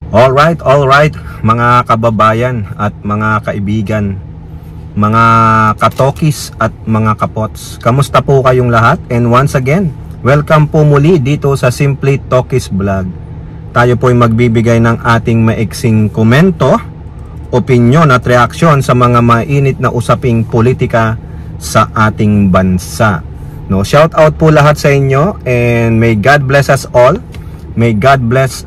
All right, mga kababayan at mga kaibigan, mga katokis at mga kapots. Kamusta po kayong lahat? And once again, welcome po muli dito sa Simply Tokis Vlog. Tayo po ay magbibigay ng ating maiksing komento, opinyon at reaksyon sa mga mainit na usaping politika sa ating bansa. No, shout out po lahat sa inyo, and may God bless us all. May God bless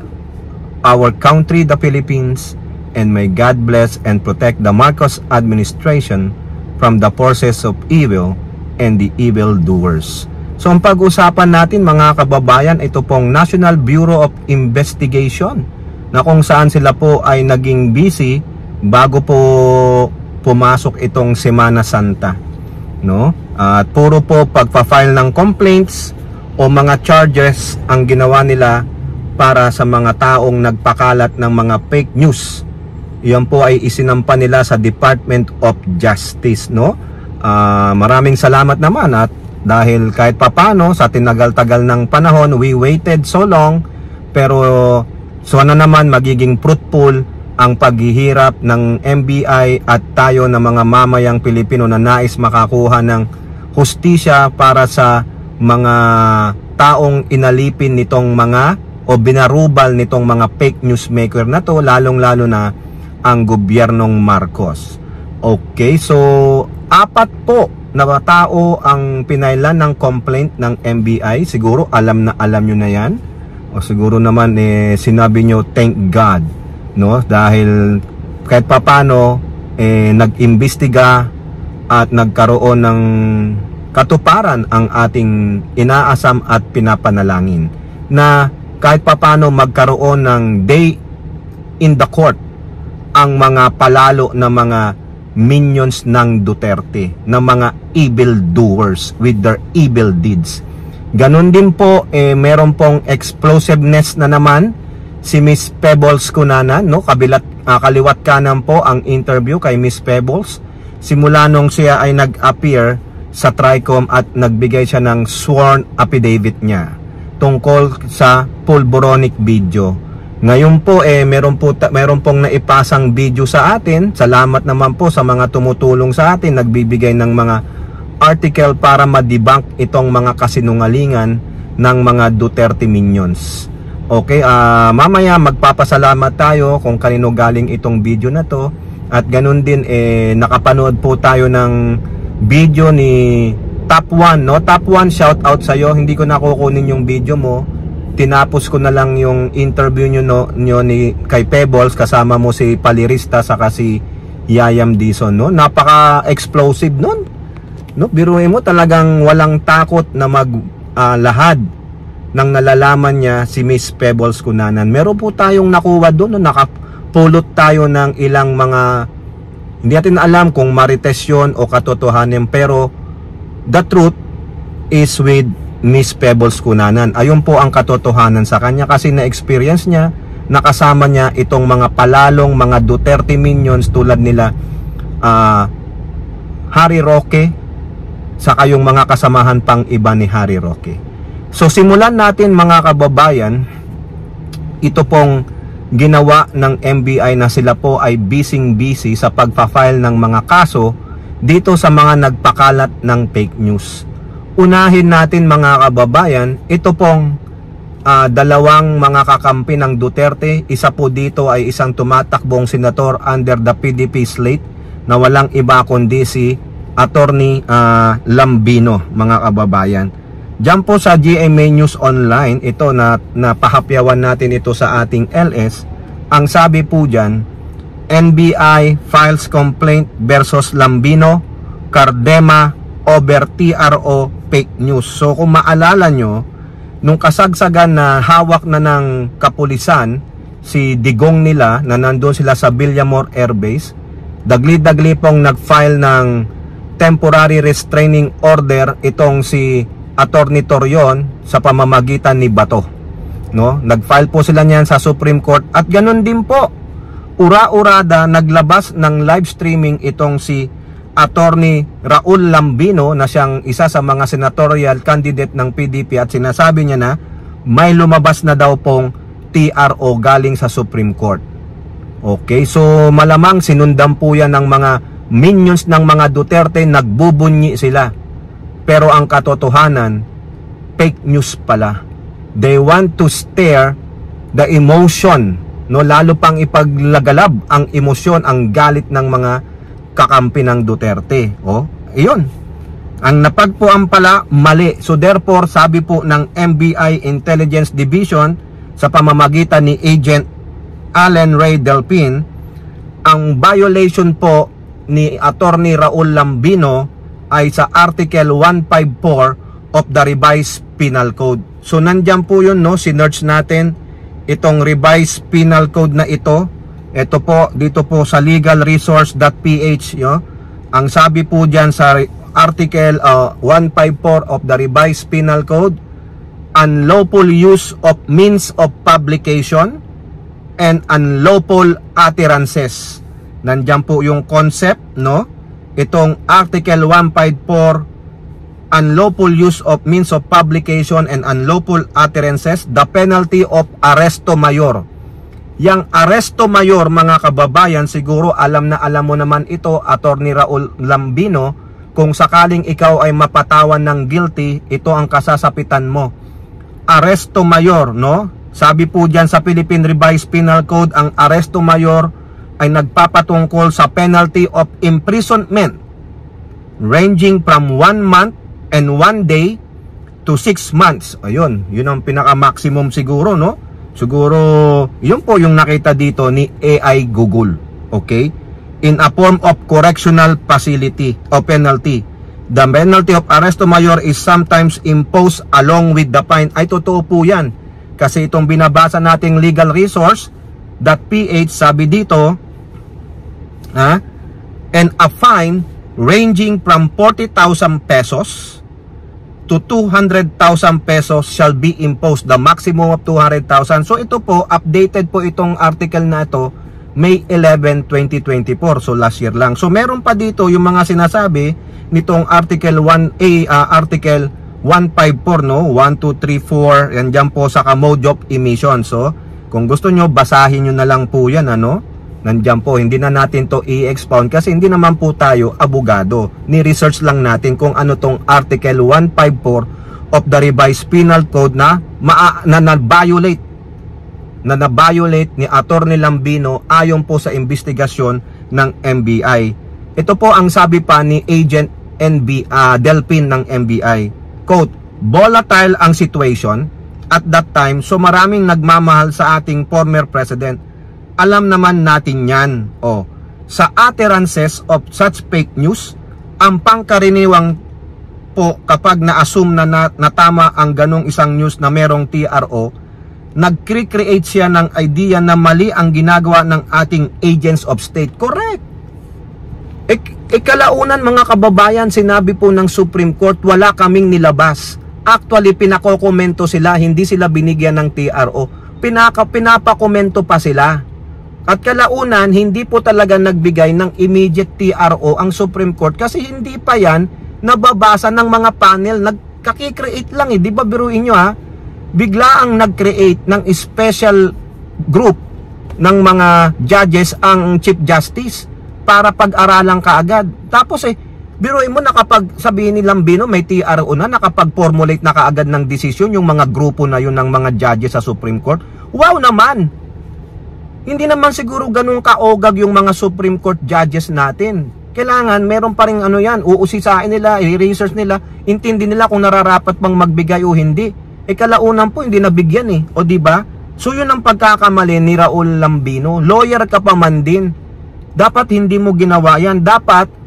our country, the Philippines, and may God bless and protect the Marcos administration from the forces of evil and the evil doers. So ang pag-usapan natin mga kababayan, ito pong National Bureau of Investigation, na kung saan sila po ay naging busy bago po pumasok itong Semana Santa, no? At puro po pagpa-file ng complaints o mga charges ang ginawa nila para sa mga taong nagpakalat ng mga fake news. Yan po ay isinampa nila sa Department of Justice, no? Maraming salamat naman, at dahil kahit papano sa tinagal-tagal ng panahon, we waited so long, pero sana naman magiging fruitful ang paghihirap ng NBI at tayo na mga mamayang Pilipino na nais makakuha ng hustisya para sa mga taong inalipin nitong mga o binarubal nitong mga fake news maker na to, lalong-lalo na ang gobyernong Marcos. Okay, so 4 po na tao ang pinailan ng complaint ng NBI. Siguro alam nyo na yan, o siguro naman sinabi nyo thank God, no? Dahil kahit papano nag-imbestiga at nagkaroon ng katuparan ang ating inaasam at pinapanalangin, na kahit papano magkaroon ng day in the court ang mga palalo na mga minions ng Duterte, na mga evil doers with their evil deeds. Ganon din po, meron pong explosiveness na naman si Miss Pebbles Cunanan, no? Kaliwat kanan po ang interview kay Miss Pebbles simula nung siya ay nag-appear sa TRICOM at nagbigay siya ng sworn affidavit niya tungkol sa pulboronic video. Ngayon po meron pong naipasang video sa atin. Salamat naman po sa mga tumutulong sa atin, nagbibigay ng mga article para ma-debunk itong mga kasinungalingan ng mga Duterte minions. Okay, mamaya magpapasalamat tayo kung kanino galing itong video na to. At ganun din nakapanood po tayo ng video ni Top 1, no? Top 1, shout out sa iyo. Hindi ko nakukunin yung video mo. Tinapos ko na lang yung interview nyo ni kay Pebbles, kasama mo si Palirista saka si Yayam Dizon, no? Napaka-explosive nun, no? Biruin mo, talagang walang takot na maglahad ng nalalaman niya si Miss Pebbles Cunanan. Meron po tayong nakuha doon, no? Nakapulot tayo ng ilang mga, hindi natin alam kung marites yun o katotohanan, pero the truth is with Miss Pebbles Cunanan. Ayun po ang katotohanan sa kanya, kasi na-experience niya, nakasama niya itong mga palalong mga Duterte minions tulad nila Harry Roque, saka yung mga kasamahan pang iba ni Harry Roque. So simulan natin mga kababayan, ito pong ginawa ng NBI na sila po ay busy sa pagpa-file ng mga kaso dito sa mga nagpakalat ng fake news. Unahin natin mga kababayan, ito pong dalawang mga kakampi ng Duterte. Isa po dito ay isang tumatakbong senator under the PDP slate na walang iba kundi si Attorney Lambino, mga kababayan. Diyan po sa GMA News Online, ito na napahapyawan natin ito sa ating LS. Ang sabi po dyan, NBI files complaint versus Lambino, Cardema over TRO fake news. So kung maalala nyo, nung kasagsagan na hawak na ng kapulisan si Digong nila, na nandun sila sa Villamor Air Base, dagli-dagli pong nag-file ng temporary restraining order itong si Attorney Torion sa pamamagitan ni Bato, no? Nag-file po sila niyan sa Supreme Court, at ganun din po, ura-urada naglabas ng live streaming itong si Attorney Raul Lambino, na siyang isa sa mga senatorial candidate ng PDP, at sinasabi niya na may lumabas na daw pong TRO galing sa Supreme Court. Okay, so malamang sinundan po yan ng mga minions ng mga Duterte, nagbubunyi sila. Pero ang katotohanan, fake news pala. They want to stir the emotion, no, lalo pang ipaglagalab ang emosyon, ang galit ng mga kakampi ng Duterte. Oh, iyon. Ang napagpuan pala, mali. So therefore, sabi po ng NBI Intelligence Division sa pamamagitan ni Agent Allen Ray Delpin, ang violation po ni Attorney Raul Lambino ay sa Article 154 of the Revised Penal Code. So nandyan po yun, no? Sinerch natin itong Revised Penal Code na ito. Ito po, dito po sa legalresource.ph, no? Ang sabi po dyan sa Article 154 of the Revised Penal Code, unlawful use of means of publication and unlawful utterances. Nandiyan po yung concept, no? Itong Article 154, unlawful use of means of publication and unlawful utterances, the penalty of arresto mayor. Yang arresto mayor, mga kababayan, siguro alam na alam mo naman ito, Attorney Raul Lambino, kung sakaling ikaw ay mapatawan ng guilty, ito ang kasasapitan mo. Arresto mayor, no? Sabi po dyan sa Philippine Revised Penal Code, ang arresto mayor ay nagpapatungkol sa penalty of imprisonment ranging from 1 month and 1 day to 6 months. Ayun, yun ang pinaka-maximum siguro, no? Siguro, yun po yung nakita dito ni AI Google. Okay? In a form of correctional facility o penalty. The penalty of arresto mayor is sometimes imposed along with the fine. Ay, totoo po yan. Kasi itong binabasa nating legal resource.ph, sabi dito, and a fine ranging from 40,000 pesos to 200,000 pesos shall be imposed, the maximum of 200,000. So ito po, updated po itong article na ito May 11, 2024. So last year lang. So meron pa dito yung mga sinasabi nitong Article 1A, Article 154, no? 1, 2, 3, 4. Yan dyan po sa mode of emission. So kung gusto nyo, basahin nyo na lang po yan, ano? Nandyan po. Hindi na natin to i-expound kasi hindi naman po tayo abogado. Ni-research lang natin kung ano tong Article 154 of the Revised Penal Code na na-violate ni Attorney Lambino ayon po sa investigasyon ng NBI. Ito po ang sabi pa ni Agent Delpin ng NBI. Quote, volatile ang situation at that time, so maraming nagmamahal sa ating former president. Alam naman natin yan. Sa utterances of such fake news, ang pangkaraniwang po kapag na-assume na tama ang ganong isang news na merong TRO, nag-create siya ng idea na mali ang ginagawa ng ating agents of state. Correct. Ikalaunan, mga kababayan, sinabi po ng Supreme Court, wala kaming nilabas. Actually, pinakokomento sila, hindi sila binigyan ng TRO. Pinapakomento pa sila. At kalaunan, hindi po talaga nagbigay ng immediate TRO ang Supreme Court kasi hindi pa yan nababasa ng mga panel. Nagkaki-create lang, di ba, biruin nyo, ha? Bigla ang nag-create ng special group ng mga judges ang Chief Justice para pag-aralan kaagad. Tapos biruin mo, nakapag sabihin ni Lambino may TRO na, nakapag-formulate na kaagad ng desisyon yung mga grupo na yun ng mga judges sa Supreme Court. Wow naman! Hindi naman siguro ganun kaogag yung mga Supreme Court judges natin. Kailangan meron pa rin yan, uusisain nila, i-research nila, intindi nila kung nararapat bang magbigay o hindi. Kalaunan po hindi nabigyan o di ba? So yun ang pagkakamali ni Raul Lambino. Lawyer ka pa man din. Dapat hindi mo ginawa yan. Dapat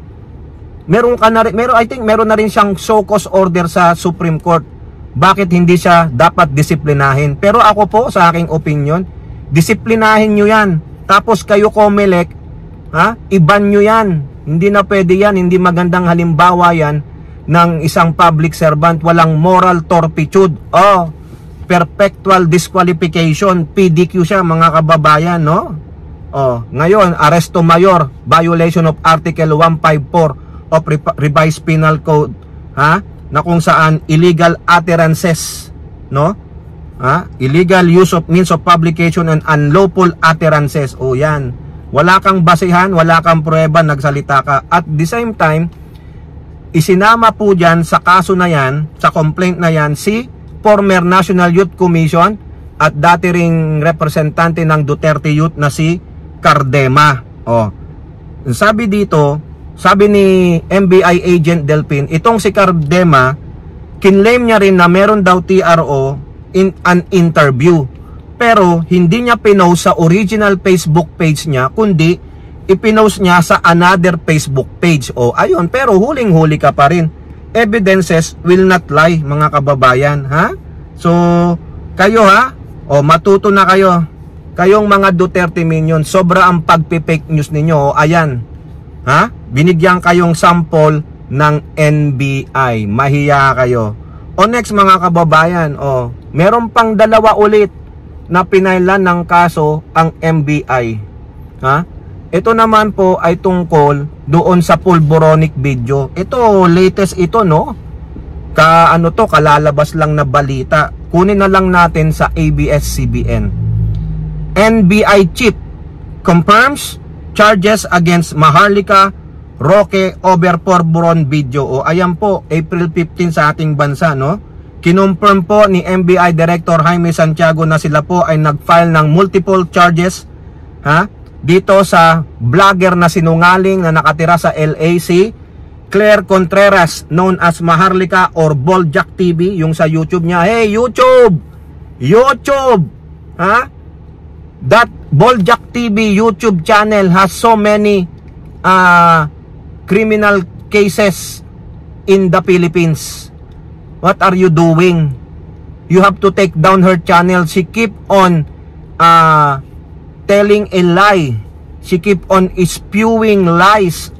I think meron na rin siyang show cause order sa Supreme Court. Bakit hindi siya dapat disiplinahin? Pero ako po, sa aking opinion, disiplinahin nyo yan. Tapos kayo COMELEC, iban nyo yan. Hindi na pwede yan. Hindi magandang halimbawa yan ng isang public servant. Walang moral turpitude. Perpetual disqualification. PDQ siya, mga kababayan, no? Ngayon, arresto mayor, violation of Article 154 of Revised Penal Code, na kung saan illegal utterances, no? Illegal use of means of publication and unlawful utterances. O yan. Wala kang basihan, wala kang pruweba, nagsalita ka. At the same time, isinama po dyan sa kaso na yan, sa complaint na yan, si former National Youth Commission at dati ring representante ng Duterte Youth na si Cardema. O, sabi dito, sabi ni NBI agent Delpin, itong si Cardema, kinlaim niya rin na meron daw TRO in an interview. Pero hindi niya pinost sa original Facebook page niya, kundi ipinost niya sa another Facebook page. O ayun, pero huling-huli ka pa rin. Evidences will not lie, mga kababayan, ha? So, kayo ha, o matuto na kayo. Kayong mga Duterte minion, sobra ang pagpipake news ninyo. O ayan, ha? Binigyan kayong sample ng NBI. Mahiya kayo. O next mga kababayan, o meron pang dalawa ulit na pinailan ng kaso ang NBI. Ha? Ito naman po ay tungkol doon sa pulboronic video. Ito latest ito, no? Kalalabas lang na balita. Kunin na lang natin sa ABS-CBN. NBI chief confirms charges against Maharlika Roque over pulboron video. O ayan po, April 15 sa ating bansa, no? Kinonfirm po ni NBI Director Jaime Santiago na sila po ay nag-file ng multiple charges, ha? Dito sa vlogger na sinungaling na nakatira sa LAC, Claire Contreras, known as Maharlika or Boljak TV, yung sa YouTube niya. Hey, YouTube! Ha? That Boljak TV YouTube channel has so many criminal cases in the Philippines. What are you doing? You have to take down her channel. She keep on telling a lie. She keep on spewing lies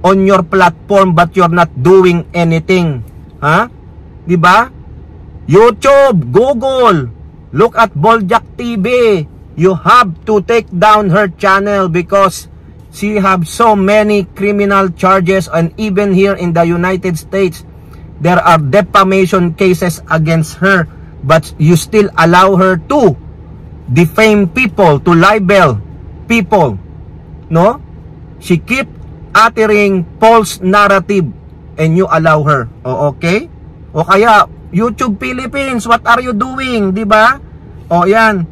on your platform, but you're not doing anything. Ha? Diba? YouTube, Google, look at Boljak TV. You have to take down her channel because she have so many criminal charges, and even here in the United States, there are defamation cases against her, but you still allow her to defame people, to libel people, no? She keep uttering false narrative and you allow her. O okay? O kaya YouTube Philippines, what are you doing, di ba? O yan.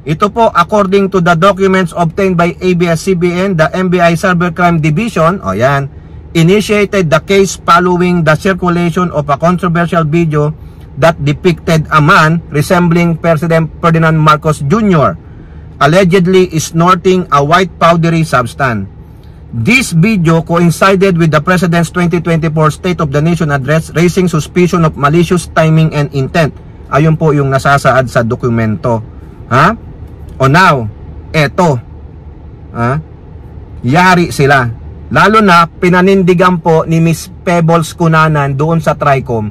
Ito po, according to the documents obtained by ABS-CBN, the NBI Cybercrime Division, o yan, initiated the case following the circulation of a controversial video that depicted a man resembling President Ferdinand Marcos Jr. allegedly snorting a white powdery substance. This video coincided with the President's 2024 State of the Nation address, raising suspicion of malicious timing and intent. Ayun po yung nasasaad sa dokumento. Ha? O now, eto. Ha? Yari sila. Lalo na pinanindigan po ni Miss Pebbles Cunanan doon sa TRICOM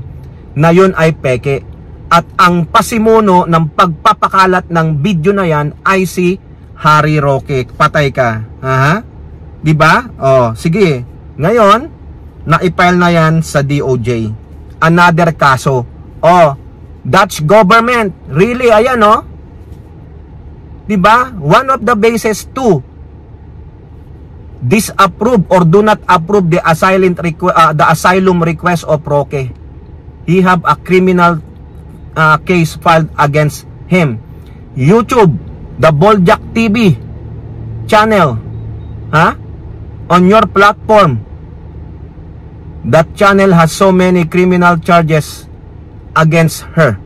na yun ay peke. At ang pasimuno ng pagpapakalat ng video na yan ay si Harry Roque. Patay ka. Aha. Diba? O, sige. Ngayon, na-file na yan sa DOJ. Another kaso. O, Dutch government. Really, ayan o. Diba? One of the bases to disapprove or do not approve the asylum request of Roque. He have a criminal case filed against him. YouTube, the Boljak TV channel, on your platform, that channel has so many criminal charges against her.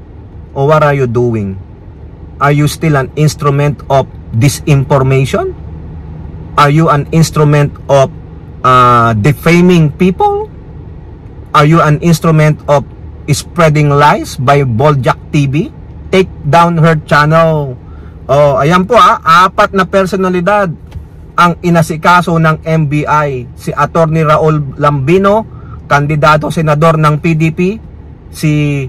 O what are you doing? Are you still an instrument of disinformation? Are you an instrument of defaming people? Are you an instrument of spreading lies by Boljak TV? Take down her channel. Oh, ayan po apat na personalidad ang inasikaso ng NBI. Si Attorney Raul Lambino, kandidato senador ng PDP, si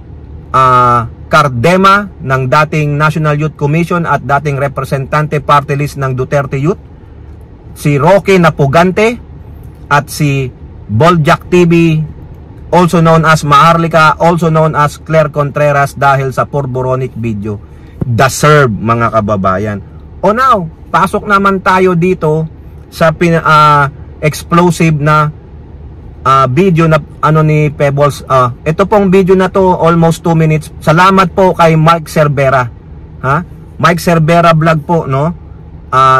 Cardema ng dating National Youth Commission at dating representante party list ng Duterte Youth, si Roque Napugante at si Boljak TV also known as Maharlika, also known as Claire Contreras dahil sa Porboronic video. Deserve, mga kababayan. O now, pasok naman tayo dito sa explosive na video na ni Pebbles. Ito pong video na to, almost 2 minutes. Salamat po kay Mike Cervera. Mike Cervera vlog po, no?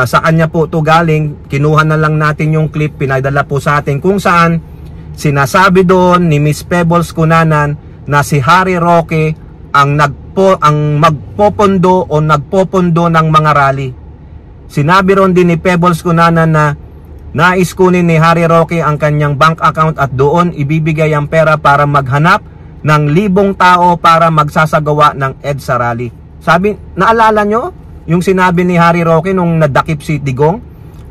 Sa kanya po to galing. Kinuha na lang natin yung clip, pinadala po sa atin kung saan sinasabi doon ni Miss Pebbles Cunanan na si Harry Roque ang magpopondo o nagpopondo ng mga rally. Sinabi ron din ni Pebbles Cunanan na nais kunin ni Harry Roque ang kanyang bank account at doon ibibigay ang pera para maghanap ng 1,000 tao para magsasagawa ng EDSA rally. Sabi, naalala nyo yung sinabi ni Harry Roque nung nadakip si Digong?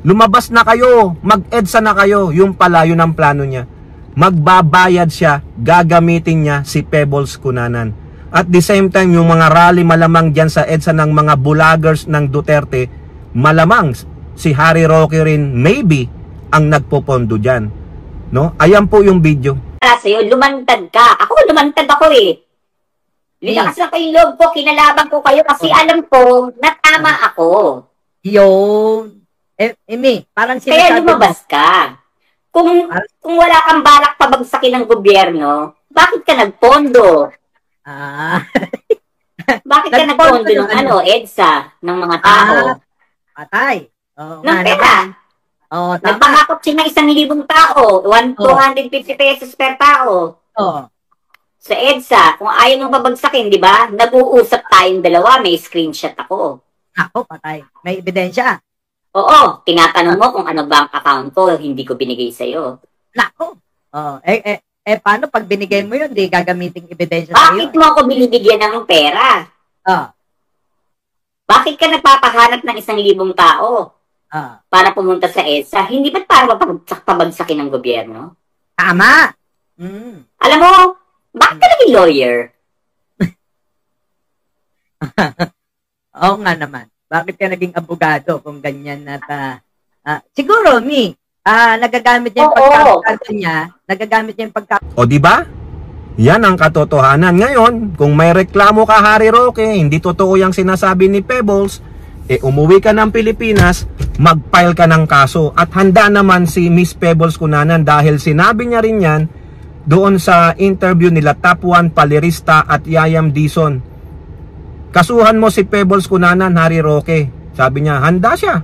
Lumabas na kayo, mag-EDSA na kayo. Yung pala, yun ang plano niya. Magbabayad siya, gagamitin niya si Pebbles Cunanan. At the same time, yung mga rally malamang dyan sa EDSA ng mga vloggers ng Duterte, malamang si Harry Roque rin maybe ang nagpopondo dyan. No? Ayan po yung video. Sa'yo, lumantad ka. Ako, lumantad ako eh. Lilakas lang kayo yung loob ko, kinalaban ko kayo kasi alam ko na tama ako. Yun. Emi, parang sinasabi kaya lumabas ka. Kung wala kang balak pabagsakin ng gobyerno, bakit ka nagpondo? Bakit ka nagpondo ng EDSA, ng mga tao? Patay. Ng pera. Nagpangakot siya ng 1,000 tao, 250 pesos per tao. Sa EDSA, kung ayaw mong pabagsakin, di ba? Nag-uusap tayong dalawa, may screenshot ako. Ako, patay. May ebidensya. Oo, tinatanong mo kung ano bank account ko, hindi ko binigay sa'yo. Nako. Paano pag binigay mo yun, di gagamitin ebidensya sa'yo? Bakit mo ako binibigyan ng pera? Bakit ka nagpapahanap ng 1,000 tao para pumunta sa EDSA? Hindi ba't para pabagsakin ng gobyerno? Tama. Alam mo, bakit ka naging lawyer? Oo nga naman. Bakit ka naging abogado kung ganyan siguro, nagagamit niya yung pagkakataon niya. Nagagamit niya yung pagkakataon. O di ba? Yan ang katotohanan. Ngayon, kung may reklamo ka, Harry Roque, hindi totoo yung sinasabi ni Pebbles, umuwi ka ng Pilipinas, mag-file ka ng kaso. At handa naman si Miss Pebbles Cunanan dahil sinabi niya rin yan doon sa interview nila Top 1 Palerista at Yayam Dizon. Kasuhan mo si Pebbles Cunanan, Harry Roque. Sabi niya, handa siya.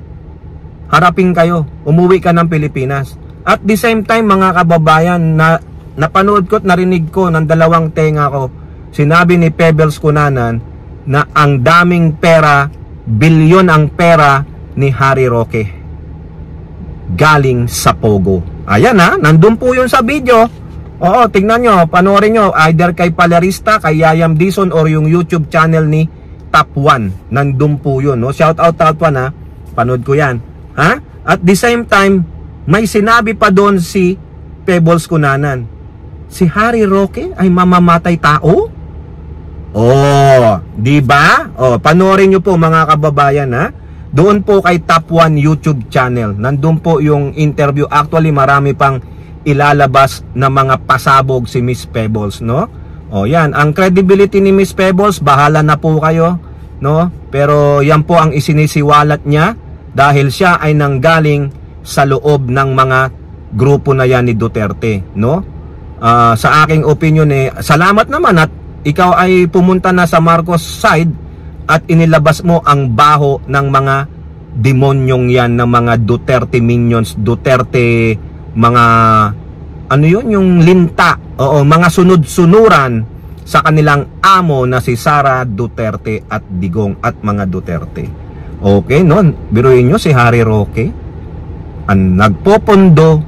Harapin kayo. Umuwi ka ng Pilipinas. At the same time, mga kababayan, napanood ko at narinig ko ng dalawang tenga ko. Sinabi ni Pebbles Cunanan na ang daming pera, bilyon ang pera ni Harry Roque. Galing sa Pogo. Ayan nandun po yun sa video. Oo, tingnan nyo, panoorin nyo. Either kay Palerista, kay Yayam Dizon, or yung YouTube channel ni Top 1. Nandun po yun. No? Shout out Top 1 Panood ko yan. At the same time, may sinabi pa doon si Pebbles Cunanan. Si Harry Roque ay mamamatay tao? Di ba? Panoorin nyo po mga kababayan Doon po kay Top 1 YouTube channel. Nandun po yung interview. Actually, marami pang ilalabas na mga pasabog si Miss Pebbles, no? Yan, ang credibility ni Miss Pebbles, bahala na po kayo, no? Pero yan po ang isinisiwalat niya dahil siya ay nanggaling sa loob ng mga grupo na yan ni Duterte, no? Sa aking opinion salamat naman at ikaw ay pumunta na sa Marcos side at inilabas mo ang baho ng mga demonyong yan, ng mga Duterte minions, Duterte mga yung linta, mga sunod-sunuran sa kanilang amo na si Sara Duterte at Digong at mga Duterte. Okay, biruin nyo si Harry Roque ang nagpopondo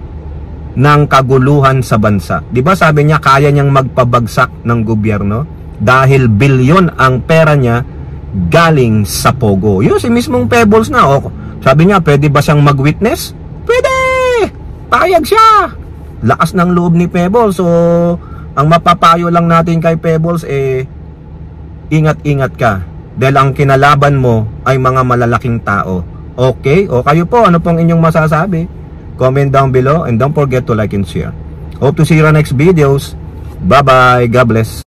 ng kaguluhan sa bansa. Di ba sabi niya kaya niyang magpabagsak ng gobyerno dahil bilyon ang pera niya galing sa Pogo. Yun si mismong Pebbles na. Sabi niya, pwede ba siyang mag-witness? Pwede! Payag siya! Lakas ng loob ni Pebbles. So, ang mapapayo lang natin kay Pebbles ingat-ingat ka. Dahil ang kinalaban mo ay mga malalaking tao. Okay? O kayo po, ano pong inyong masasabi? Comment down below and don't forget to like and share. Hope to see you on next videos. Bye-bye. God bless.